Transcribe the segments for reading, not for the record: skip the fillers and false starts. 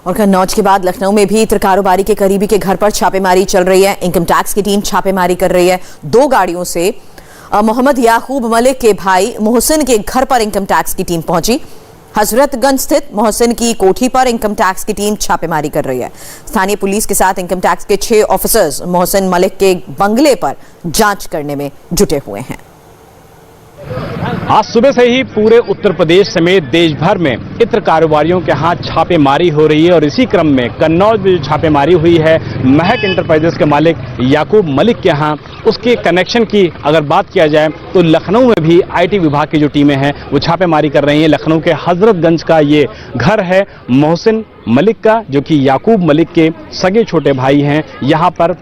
और कन्नौज के बाद लखनऊ में भी इत्र कारोबारी के करीबी के घर पर छापेमारी चल रही है। इनकम टैक्स की टीम छापेमारी कर रही है। 2 गाड़ियों से मोहम्मद याकूब मलिक के भाई मोहसिन के घर पर इनकम टैक्स की टीम पहुंची। हजरतगंज स्थित मोहसिन की कोठी पर इनकम टैक्स की टीम छापेमारी कर रही है। स्थानीय पुलिस के साथ इनकम टैक्स के 6 ऑफिसर्स मोहसिन मलिक के बंगले पर जांच करने में जुटे हुए हैं। आज सुबह से ही पूरे उत्तर प्रदेश समेत देश भर में इत्र कारोबारियों के हाथ छापेमारी हो रही है और इसी क्रम में कन्नौज में जो छापेमारी हुई है महक इंटरप्राइजेस के मालिक याकूब मलिक के यहाँ, उसके कनेक्शन की अगर बात किया जाए तो लखनऊ में भी आईटी विभाग की जो टीमें हैं वो छापेमारी कर रही हैं। लखनऊ के हजरतगंज का ये घर है मोहसिन मलिक का, जो कि याकूब मलिक के सगे छोटे भाई हैं। यहाँ पर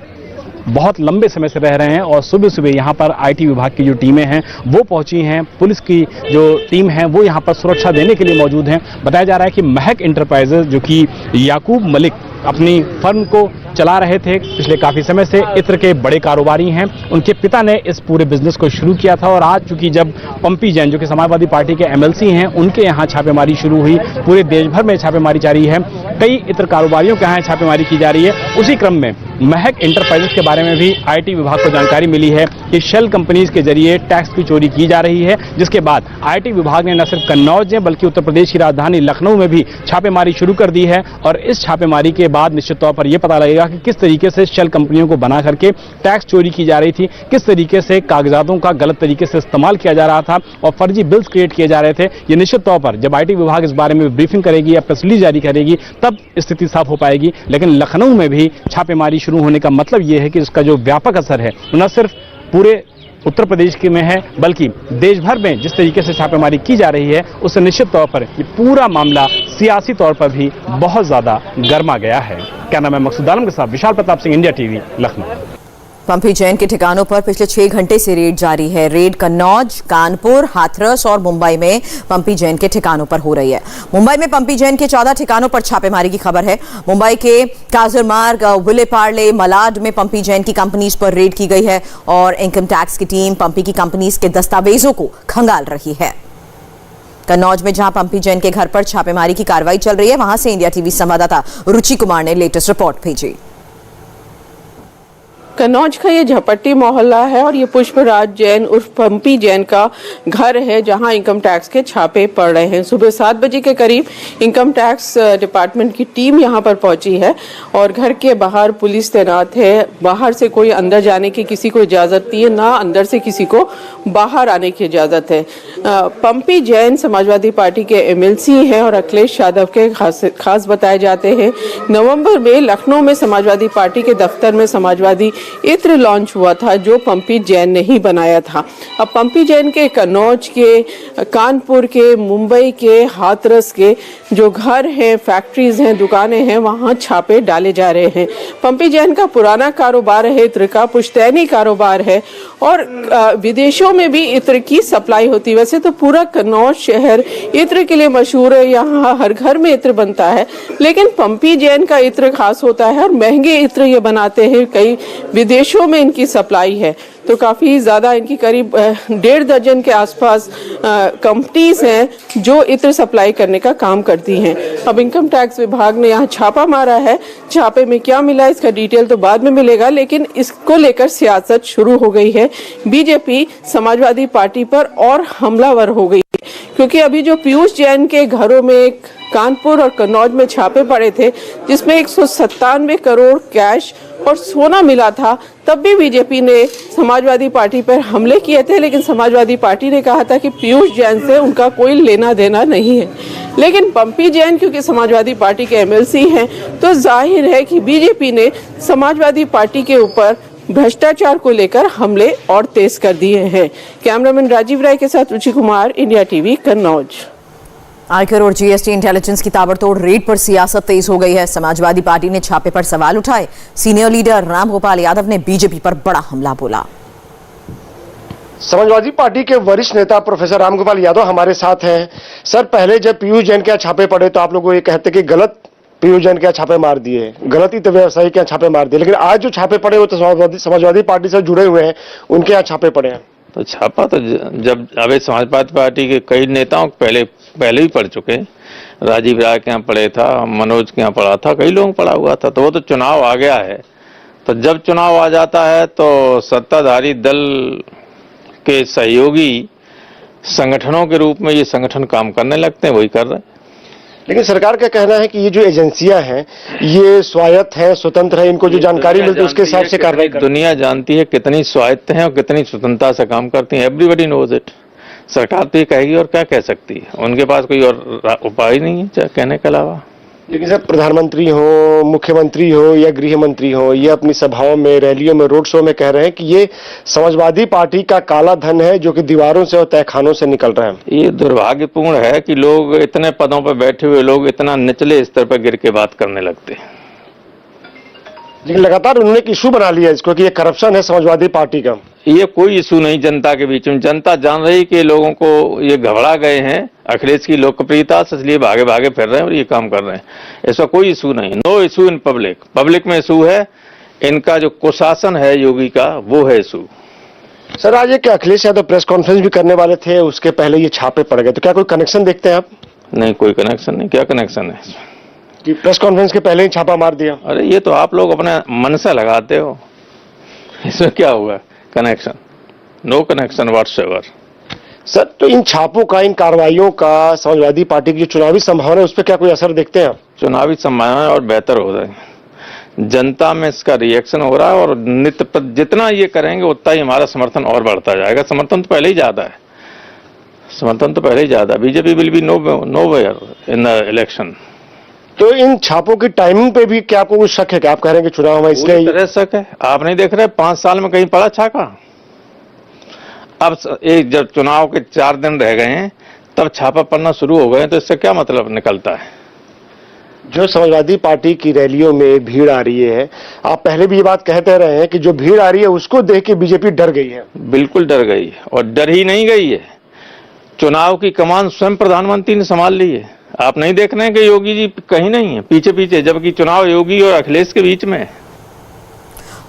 बहुत लंबे समय से रह रहे हैं और सुबह सुबह यहाँ पर आईटी विभाग की जो टीमें हैं वो पहुंची हैं। पुलिस की जो टीम है वो यहाँ पर सुरक्षा देने के लिए मौजूद हैं। बताया जा रहा है कि महक इंटरप्राइजेस, जो कि याकूब मलिक अपनी फर्म को चला रहे थे पिछले काफी समय से, इत्र के बड़े कारोबारी हैं। उनके पिता ने इस पूरे बिजनेस को शुरू किया था और आज चूंकि जब पंपी जैन, जो कि समाजवादी पार्टी के एमएलसी हैं, उनके यहाँ छापेमारी शुरू हुई, पूरे देश भर में छापेमारी जारी है। कई इत्र कारोबारियों के यहाँ छापेमारी की जा रही है। उसी क्रम में महक इंटरप्राइजेस के बारे में भी आईटी विभाग को जानकारी मिली है कि शेल कंपनीज के जरिए टैक्स की चोरी की जा रही है, जिसके बाद आईटी विभाग ने न सिर्फ कन्नौज में बल्कि उत्तर प्रदेश की राजधानी लखनऊ में भी छापेमारी शुरू कर दी है। और इस छापेमारी के बाद निश्चित तौर पर यह पता लगेगा कि किस तरीके से शेल कंपनियों को बना करके टैक्स चोरी की जा रही थी, किस तरीके से कागजातों का गलत तरीके से इस्तेमाल किया जा रहा था और फर्जी बिल्स क्रिएट किए जा रहे थे। ये निश्चित तौर पर जब आईटी विभाग इस बारे में ब्रीफिंग करेगी या प्रेस रिलीज जारी करेगी तब स्थिति साफ हो पाएगी। लेकिन लखनऊ में भी छापेमारी शुरू होने का मतलब यह है कि इसका जो व्यापक असर है न सिर्फ पूरे उत्तर प्रदेश के में है बल्कि देश भर में जिस तरीके से छापेमारी की जा रही है उससे निश्चित तौर पर ये पूरा मामला सियासी तौर पर भी बहुत ज्यादा गर्मा गया है। क्या नाम है? मकसूद आलम के साथ विशाल प्रताप सिंह, इंडिया टीवी, लखनऊ। पंपी जैन के ठिकानों पर पिछले 6 घंटे से रेड जारी है। रेड कन्नौज, कानपुर, हाथरस और मुंबई में पंपी जैन के ठिकानों पर हो रही है। मुंबई में पंपी जैन के 14 ठिकानों पर छापेमारी की खबर है। मुंबई के काजरमार्ग, विले पार्ले, मलाड में पंपी जैन की कंपनीज पर रेड की गई है और इनकम टैक्स की टीम पंपी की कंपनीज के दस्तावेजों को खंगाल रही है। कन्नौज में जहां पंपी जैन के घर पर छापेमारी की कार्रवाई चल रही है, वहां से इंडिया टीवी संवाददाता रुचि कुमार ने लेटेस्ट रिपोर्ट भेजी। कन्नौज का ये झपट्टी मोहल्ला है और ये पुष्पराज जैन उर्फ पंपी जैन का घर है जहां इनकम टैक्स के छापे पड़ रहे हैं। सुबह 7 बजे के करीब इनकम टैक्स डिपार्टमेंट की टीम यहां पर पहुंची है और घर के बाहर पुलिस तैनात है। बाहर से कोई अंदर जाने की किसी को इजाज़त नहीं है, ना अंदर से किसी को बाहर आने की इजाज़त है। पंपी जैन समाजवादी पार्टी के एमएलसी हैं और अखिलेश यादव के खास बताए जाते हैं। नवंबर में लखनऊ में समाजवादी पार्टी के दफ्तर में समाजवादी इत्र लॉन्च हुआ था जो पंपी जैन ने ही बनाया था। अब पंपी जैन के कन्नौज के, कानपुर के, मुंबई के, हाथरस के जो घर हैं, फैक्ट्रीज हैं, दुकानें हैं, वहां छापे डाले जा रहे हैं। पंपी जैन का पुराना कारोबार है, इत्र का पुश्तैनी कारोबार है और विदेशों में भी इत्र की सप्लाई होती है। वैसे तो पूरा कन्नौज शहर इत्र के लिए मशहूर है, यहाँ हर घर में इत्र बनता है, लेकिन पंपी जैन का इत्र खास होता है और महंगे इत्र ये बनाते हैं। कई विदेशों में इनकी सप्लाई है, तो काफ़ी ज़्यादा इनकी करीब 1.5 दर्जन के आसपास कंपनीज हैं जो इत्र सप्लाई करने का काम करती हैं। अब इनकम टैक्स विभाग ने यहाँ छापा मारा है। छापे में क्या मिला इसका डिटेल तो बाद में मिलेगा, लेकिन इसको लेकर सियासत शुरू हो गई है। बीजेपी समाजवादी पार्टी पर और हमलावर हो गई है क्योंकि अभी जो पीयूष जैन के घरों में कानपुर और कन्नौज में छापे पड़े थे जिसमें 197 करोड़ कैश और सोना मिला था, तब भी बीजेपी ने समाजवादी पार्टी पर हमले किए थे, लेकिन समाजवादी पार्टी ने कहा था कि पीयूष जैन से उनका कोई लेना देना नहीं है। लेकिन पंपी जैन क्योंकि समाजवादी पार्टी के एमएलसी हैं तो जाहिर है कि बीजेपी ने समाजवादी पार्टी के ऊपर भ्रष्टाचार को लेकर हमले और तेज कर दिए हैं। कैमरामैन राजीव राय के साथ रुचि कुमार, इंडिया टीवी, कन्नौज। आयकर और जीएसटी इंटेलिजेंस की ताबड़तोड़ रेड पर सियासत तेज हो गई है। समाजवादी पार्टी ने छापे पर सवाल उठाए। सीनियर लीडर रामगोपाल यादव ने बीजेपी पर बड़ा हमला बोला। समाजवादी पार्टी के वरिष्ठ नेता प्रोफेसर रामगोपाल यादव हमारे साथ हैं। सर, पहले जब पीयूष जैन के छापे पड़े तो आप लोग ये कहते कि गलत पीयूष जैन के छापे मार दिए, गलत ही व्यवसायी के छापे मार दिए, लेकिन आज जो छापे पड़े वो तो समाजवादी पार्टी से जुड़े हुए हैं, उनके यहाँ छापे पड़े हैं। तो छापा तो जब अवैध समाजवादी पार्टी के कई नेताओं पहले ही पड़ चुके हैं, राजीव राय के यहाँ पढ़े था, मनोज के यहाँ पढ़ा था, कई लोगों पढ़ा हुआ था। तो वो तो चुनाव आ गया है, तो जब चुनाव आ जाता है तो सत्ताधारी दल के सहयोगी संगठनों के रूप में ये संगठन काम करने लगते हैं, वही कर रहे हैं। लेकिन सरकार का कहना है कि ये जो एजेंसियां हैं ये स्वायत्त हैं, स्वतंत्र है, इनको जो जानकारी मिलती है उसके हिसाब से कार्रवाई करते हैं। दुनिया जानती है कितनी स्वायत्त हैं और कितनी स्वतंत्रता से काम करती हैं। Everybody knows it. सरकार तो ये कहेगी और क्या कह सकती है, उनके पास कोई और उपाय नहीं है कहने के अलावा। लेकिन सर, प्रधानमंत्री हो, मुख्यमंत्री हो या गृह मंत्री हो, ये अपनी सभाओं में, रैलियों में, रोड शो में कह रहे हैं कि ये समाजवादी पार्टी का काला धन है जो कि दीवारों से और तहखानों से निकल रहा है। ये दुर्भाग्यपूर्ण है कि लोग, इतने पदों पर बैठे हुए लोग इतना निचले स्तर पर गिर के बात करने लगते हैं। लेकिन लगातार उन्होंने एक इशू बना लिया इसको कि ये करप्शन है समाजवादी पार्टी का। ये कोई इशू नहीं जनता के बीच में। जनता जान रही कि लोगों को ये घबरा गए हैं अखिलेश की लोकप्रियता से, इसलिए भागे भागे फिर रहे हैं और ये काम कर रहे हैं। ऐसा कोई इशू नहीं। No issue in public. Public में इशू है इनका जो कुशासन है योगी का, वो है इशू। सर, आज एक अखिलेश यादव प्रेस कॉन्फ्रेंस भी करने वाले थे, उसके पहले ये छापे पड़ गए, तो क्या कोई कनेक्शन देखते हैं आप? नहीं, कोई कनेक्शन नहीं। क्या कनेक्शन है कि प्रेस कॉन्फ्रेंस के पहले ही छापा मार दिया? अरे ये तो आप लोग अपने मन से लगाते हो, इसमें क्या हुआ connection? No connection whatsoever. Sir, तो इन छापों का, इन कार्रवाइयों का समाजवादी पार्टी की जो चुनावी संभावना है उस पर क्या कोई असर देखते हैं आप? चुनावी संभावनाएं और बेहतर हो रही हैं। जनता में इसका रिएक्शन हो रहा है और नित्य जितना ये करेंगे उतना ही हमारा समर्थन और बढ़ता जाएगा। समर्थन तो पहले ही ज्यादा है, समर्थन तो पहले ही ज्यादा। BJP will be nowhere in the election. तो इन छापों की टाइमिंग पे भी क्या आपको कुछ शक है कि आप कह रहे हैं कि चुनाव में इसलिए? पूरी तरह शक है। आप नहीं देख रहे 5 साल में कहीं पड़ा छाका? अब एक जब चुनाव के 4 दिन रह गए हैं तब छापा पड़ना शुरू हो गए, तो इससे क्या मतलब निकलता है? जो समाजवादी पार्टी की रैलियों में भीड़ आ रही है, आप पहले भी ये बात कहते रहे हैं कि जो भीड़ आ रही है उसको देख के बीजेपी डर गई है। बिल्कुल डर गई है, और डर ही नहीं गई है, चुनाव की कमान स्वयं प्रधानमंत्री ने संभाल ली है। आप नहीं देख रहे हैं कि योगी जी कहीं नहीं है, पीछे पीछे, जबकि चुनाव योगी और अखिलेश के बीच में है।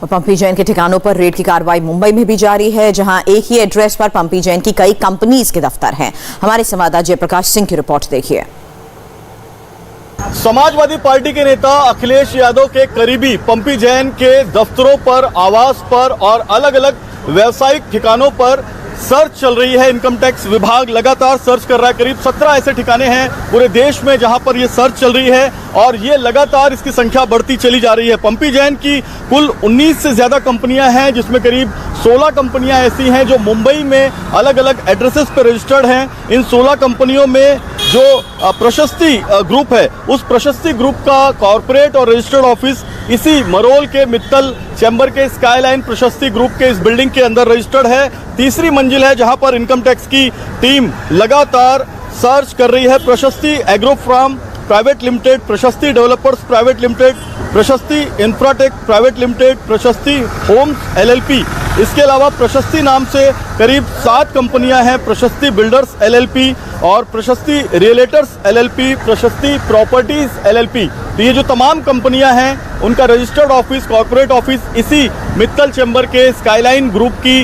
और पंपी जैन के ठिकानों पर रेड की कार्रवाई मुंबई में भी जारी है, जहां एक ही एड्रेस पर पंपी जैन की कई कंपनीज के दफ्तर हैं। हमारे संवाददाता जयप्रकाश सिंह की रिपोर्ट देखिए। समाजवादी पार्टी के नेता अखिलेश यादव के करीबी पंपी जैन के दफ्तरों पर, आवास पर और अलग अलग व्यावसायिक ठिकानों पर सर्च चल रही है। इनकम टैक्स विभाग लगातार सर्च कर रहा है। करीब 17 ऐसे ठिकाने हैं पूरे देश में जहां पर ये सर्च चल रही है और ये लगातार इसकी संख्या बढ़ती चली जा रही है। पंपी जैन की कुल 19 से ज्यादा कंपनियां हैं, जिसमें करीब 16 कंपनियां ऐसी हैं जो मुंबई में अलग अलग एड्रेसेस पर रजिस्टर्ड हैं। इन 16 कंपनियों में जो प्रशस्ति ग्रुप है, उस प्रशस्ति ग्रुप का कॉर्पोरेट और रजिस्टर्ड ऑफिस इसी मरोल के मित्तल चैम्बर के स्काईलाइन प्रशस्ति ग्रुप के इस बिल्डिंग के अंदर रजिस्टर्ड है। तीसरी मंजिल है जहां पर इनकम टैक्स की टीम लगातार सर्च कर रही है। प्रशस्ति एग्रो फार्म प्राइवेट लिमिटेड, प्रशस्ति डेवलपर्स प्राइवेट लिमिटेड, प्रशस्ति इंफ्राटेक प्राइवेट लिमिटेड, प्रशस्ति होम्स एलएलपी, इसके अलावा प्रशस्ति नाम से करीब 7 कंपनियां हैं, प्रशस्ति बिल्डर्स एलएलपी और प्रशस्ति रियलेटर्स एलएलपी, प्रशस्ति प्रॉपर्टीज एलएलपी। तो ये जो तमाम कंपनियां हैं उनका रजिस्टर्ड ऑफिस, कॉर्पोरेट ऑफिस इसी मित्तल चैम्बर के स्काईलाइन ग्रुप की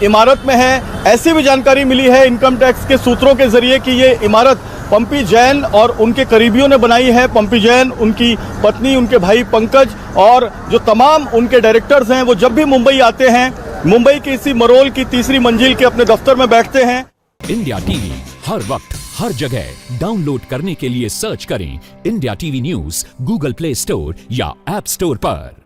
इमारत में है। ऐसी भी जानकारी मिली है इनकम टैक्स के सूत्रों के जरिए कि ये इमारत पंपी जैन और उनके करीबियों ने बनाई है। पंपी जैन, उनकी पत्नी, उनके भाई पंकज और जो तमाम उनके डायरेक्टर्स हैं, वो जब भी मुंबई आते हैं, मुंबई की इसी मरोल की तीसरी मंजिल के अपने दफ्तर में बैठते हैं। इंडिया टीवी हर वक्त हर जगह डाउनलोड करने के लिए सर्च करें India TV news Google play store या ऐप स्टोर पर।